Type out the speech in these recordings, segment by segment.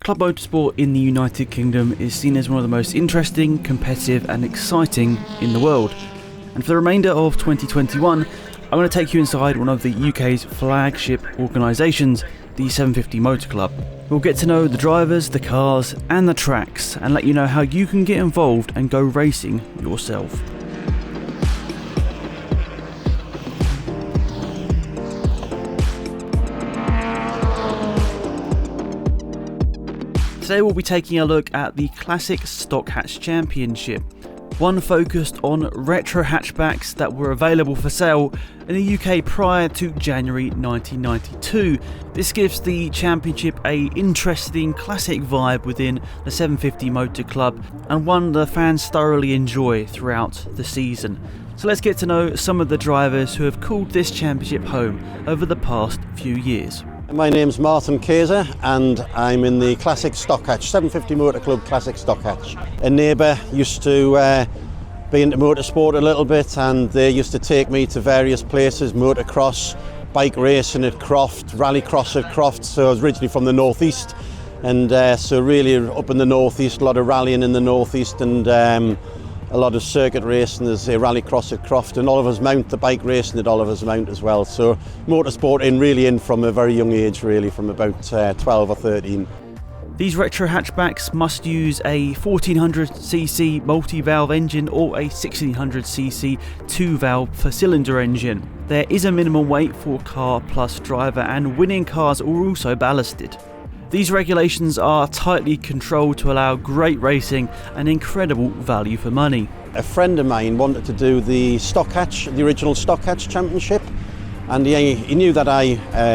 Club motorsport in the United Kingdom is seen as one of the most interesting, competitive and exciting in the world. And for the remainder of 2021, I want to take you inside one of the UK's flagship organisations, the 750 Motor Club. We'll get to know the drivers, the cars and the tracks and let you know how you can get involved and go racing yourself. Today we'll be taking a look at the Classic Stock Hatch Championship, one focused on retro hatchbacks that were available for sale in the UK prior to January 1992. This gives the championship a interesting classic vibe within the 750 Motor Club and one the fans thoroughly enjoy throughout the season. So let's get to know some of the drivers who have called this championship home over the past few years. My name's Martin Kayser and I'm in the Classic Stock Hatch, 750 Motor Club Classic Stock Hatch. A neighbour used to be into motorsport a little bit and they used to take me to various places, motocross, bike racing at Croft, rallycross at Croft. So I was originally from the northeast and so really up in the northeast, a lot of rallying in the northeast and a lot of circuit racing. There's a rallycross at Croft and Oliver's Mount, the bike racing at Oliver's Mount as well. So motorsport really in from a very young age, really from about 12 or 13. These retro hatchbacks must use a 1400cc multi-valve engine or a 1600cc 2-valve per-cylinder engine. There is a minimum weight for car plus driver and winning cars are also ballasted. These regulations are tightly controlled to allow great racing and incredible value for money. A friend of mine wanted to do the Stock Hatch, the original Stock Hatch Championship, and he knew that I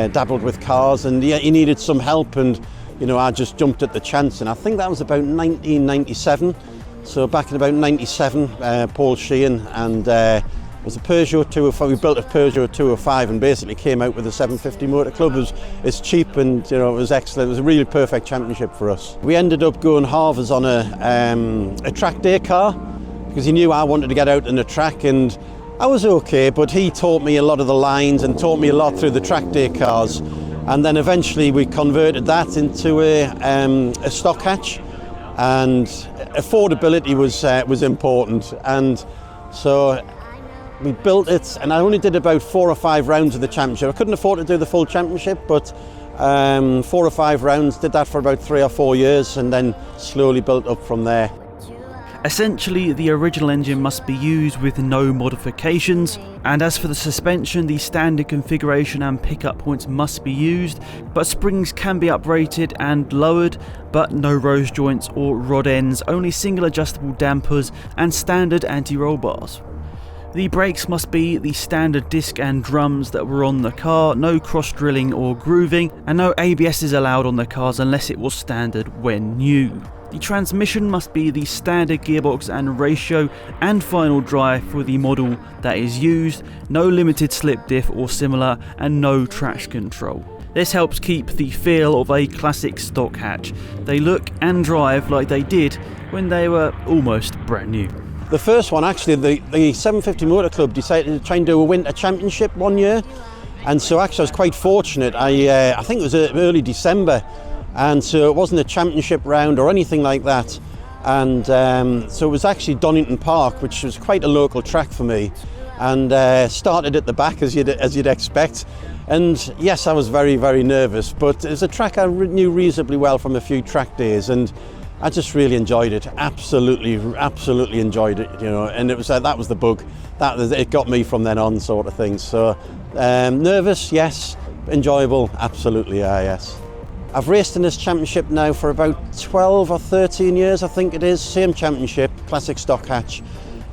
dabbled with cars and he needed some help, and I just jumped at the chance, and I think that was about 1997. So back in about 97, Paul Sheehan and it was a Peugeot 205. We built a Peugeot 205 and basically came out with a 750 Motor Club. It's cheap and it was excellent. It was a really perfect championship for us. We ended up going halvers on a track day car because he knew I wanted to get out in the track, and I was okay, but he taught me a lot of the lines and taught me a lot through the track day cars. And then eventually we converted that into a stock hatch, and affordability was important, and so we built it, and I only did about 4 or 5 rounds of the championship. I couldn't afford to do the full championship, but 4 or 5 rounds, did that for about 3 or 4 years, and then slowly built up from there. Essentially, the original engine must be used with no modifications, and as for the suspension, the standard configuration and pickup points must be used, but springs can be uprated and lowered, but no rose joints or rod ends, only single adjustable dampers and standard anti-roll bars. The brakes must be the standard disc and drums that were on the car, no cross drilling or grooving, and no ABS is allowed on the cars unless it was standard when new. The transmission must be the standard gearbox and ratio and final drive for the model that is used, no limited slip diff or similar, and no traction control. This helps keep the feel of a classic stock hatch. They look and drive like they did when they were almost brand new. The first one, actually, the 750 Motor Club decided to try and do a winter championship one year, and so actually I was quite fortunate. I think it was early December, and so it wasn't a championship round or anything like that, and so it was actually Donington Park, which was quite a local track for me, and started at the back as you'd expect. And yes, I was very, very nervous, but it was a track I knew reasonably well from a few track days, and I just really enjoyed it. Absolutely enjoyed it, and it was that was the bug. It got me from then on, sort of thing. So nervous, yes. Enjoyable, absolutely, yes. I've raced in this championship now for about 12 or 13 years, I think it is. Same championship, Classic Stock Hatch,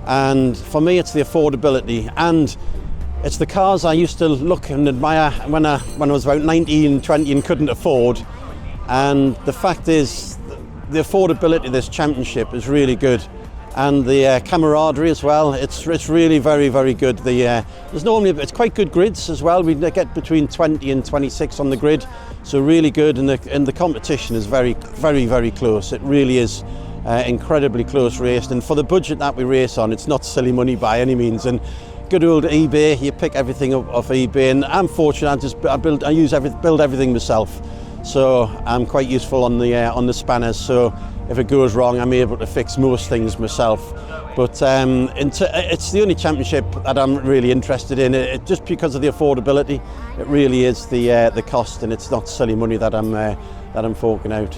and for me it's the affordability, and it's the cars I used to look and admire when I was about 19, 20 and couldn't afford. And the fact is, the affordability of this championship is really good, and the camaraderie as well. It's really very, very good. It's quite good grids as well. We get between 20 and 26 on the grid, so really good. And the competition is very, very, very close. It really is incredibly close raced, and for the budget that we race on, it's not silly money by any means. And good old eBay, you pick everything up off eBay, and I'm fortunate. I build everything myself. so I'm quite useful on the spanners, so if it goes wrong I'm able to fix most things myself. But it's the only championship that I'm really interested in, just because of the affordability. It really is the cost, and it's not silly money that I'm forking out.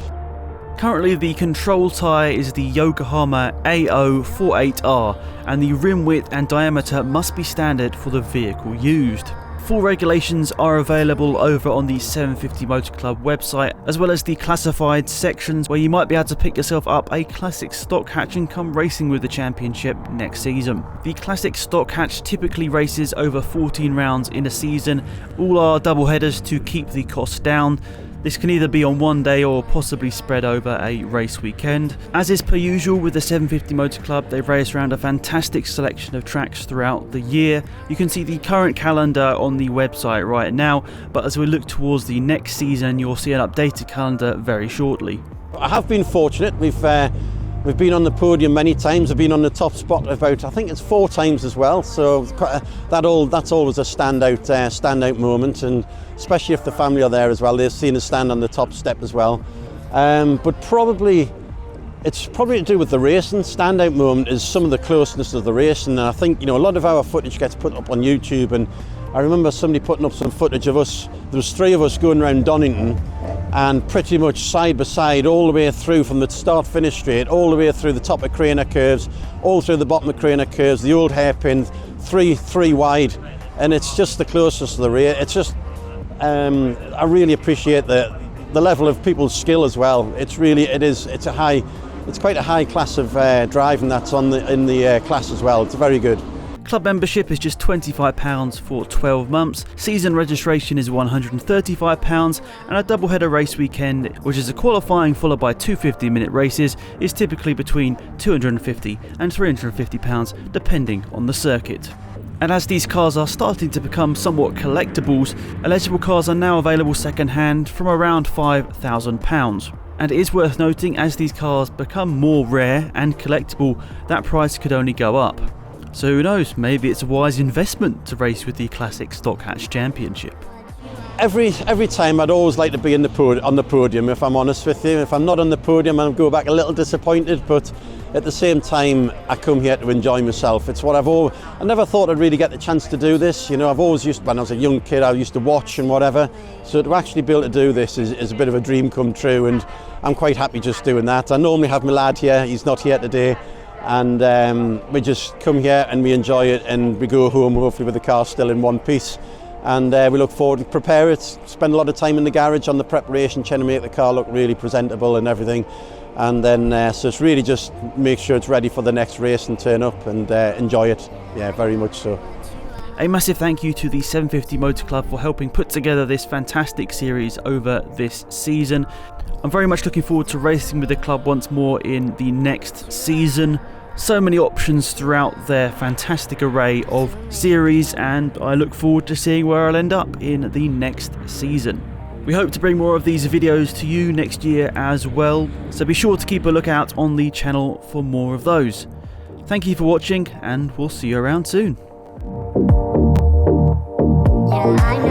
Currently the control tyre is the Yokohama AO48R, and the rim width and diameter must be standard for the vehicle used. Full regulations are available over on the 750 Motor Club website, as well as the classified sections where you might be able to pick yourself up a classic stock hatch and come racing with the championship next season. The classic stock hatch typically races over 14 rounds in a season. All are double headers to keep the cost down. This can either be on one day or possibly spread over a race weekend. As is per usual with the 750 Motor Club, they race around a fantastic selection of tracks throughout the year. You can see the current calendar on the website right now, but as we look towards the next season, you'll see an updated calendar very shortly. I have been fortunate. We've been on the podium many times. I've been on the top spot about, I think it's 4 times as well. So that's always a standout moment, and especially if the family are there as well. They've seen us stand on the top step as well. But it's probably to do with the racing. Standout moment is some of the closeness of the racing, and I think a lot of our footage gets put up on YouTube, and I remember somebody putting up some footage of us. There was 3 of us going around Donington, and pretty much side by side all the way through from the start-finish straight, all the way through the top of Craner curves, all through the bottom of Craner curves, the old hairpin, three wide, and it's just the closest to the rear. It's just, I really appreciate the level of people's skill as well. It's quite a high class of driving that's in the class as well. It's very good. Club membership is just £25 for 12 months, season registration is £135, and a doubleheader race weekend, which is a qualifying followed by 2 50-minute races, is typically between £250 and £350 depending on the circuit. And as these cars are starting to become somewhat collectibles, eligible cars are now available second hand from around £5,000. And it is worth noting, as these cars become more rare and collectible, that price could only go up. So who knows, maybe it's a wise investment to race with the Classic Stock Hatch Championship. Every time I'd always like to be on the podium, if I'm honest with you. If I'm not on the podium, I'll go back a little disappointed, but at the same time I come here to enjoy myself. It's what I never thought I'd really get the chance to do this. I've always when I was a young kid, I used to watch and whatever, so to actually be able to do this is a bit of a dream come true, and I'm quite happy just doing that. I normally have my lad here, he's not here today, and we just come here and we enjoy it, and we go home hopefully with the car still in one piece, and we look forward to prepare it, spend a lot of time in the garage on the preparation, trying to make the car look really presentable and everything, and then so it's really just make sure it's ready for the next race and turn up and enjoy it. Yeah, very much so. A massive thank you to the 750 Motor Club for helping put together this fantastic series over this season. I'm very much looking forward to racing with the club once more in the next season. So many options throughout their fantastic array of series, and I look forward to seeing where I'll end up in the next season. We hope to bring more of these videos to you next year as well, so be sure to keep a lookout on the channel for more of those. Thank you for watching, and we'll see you around soon. Yeah, I know.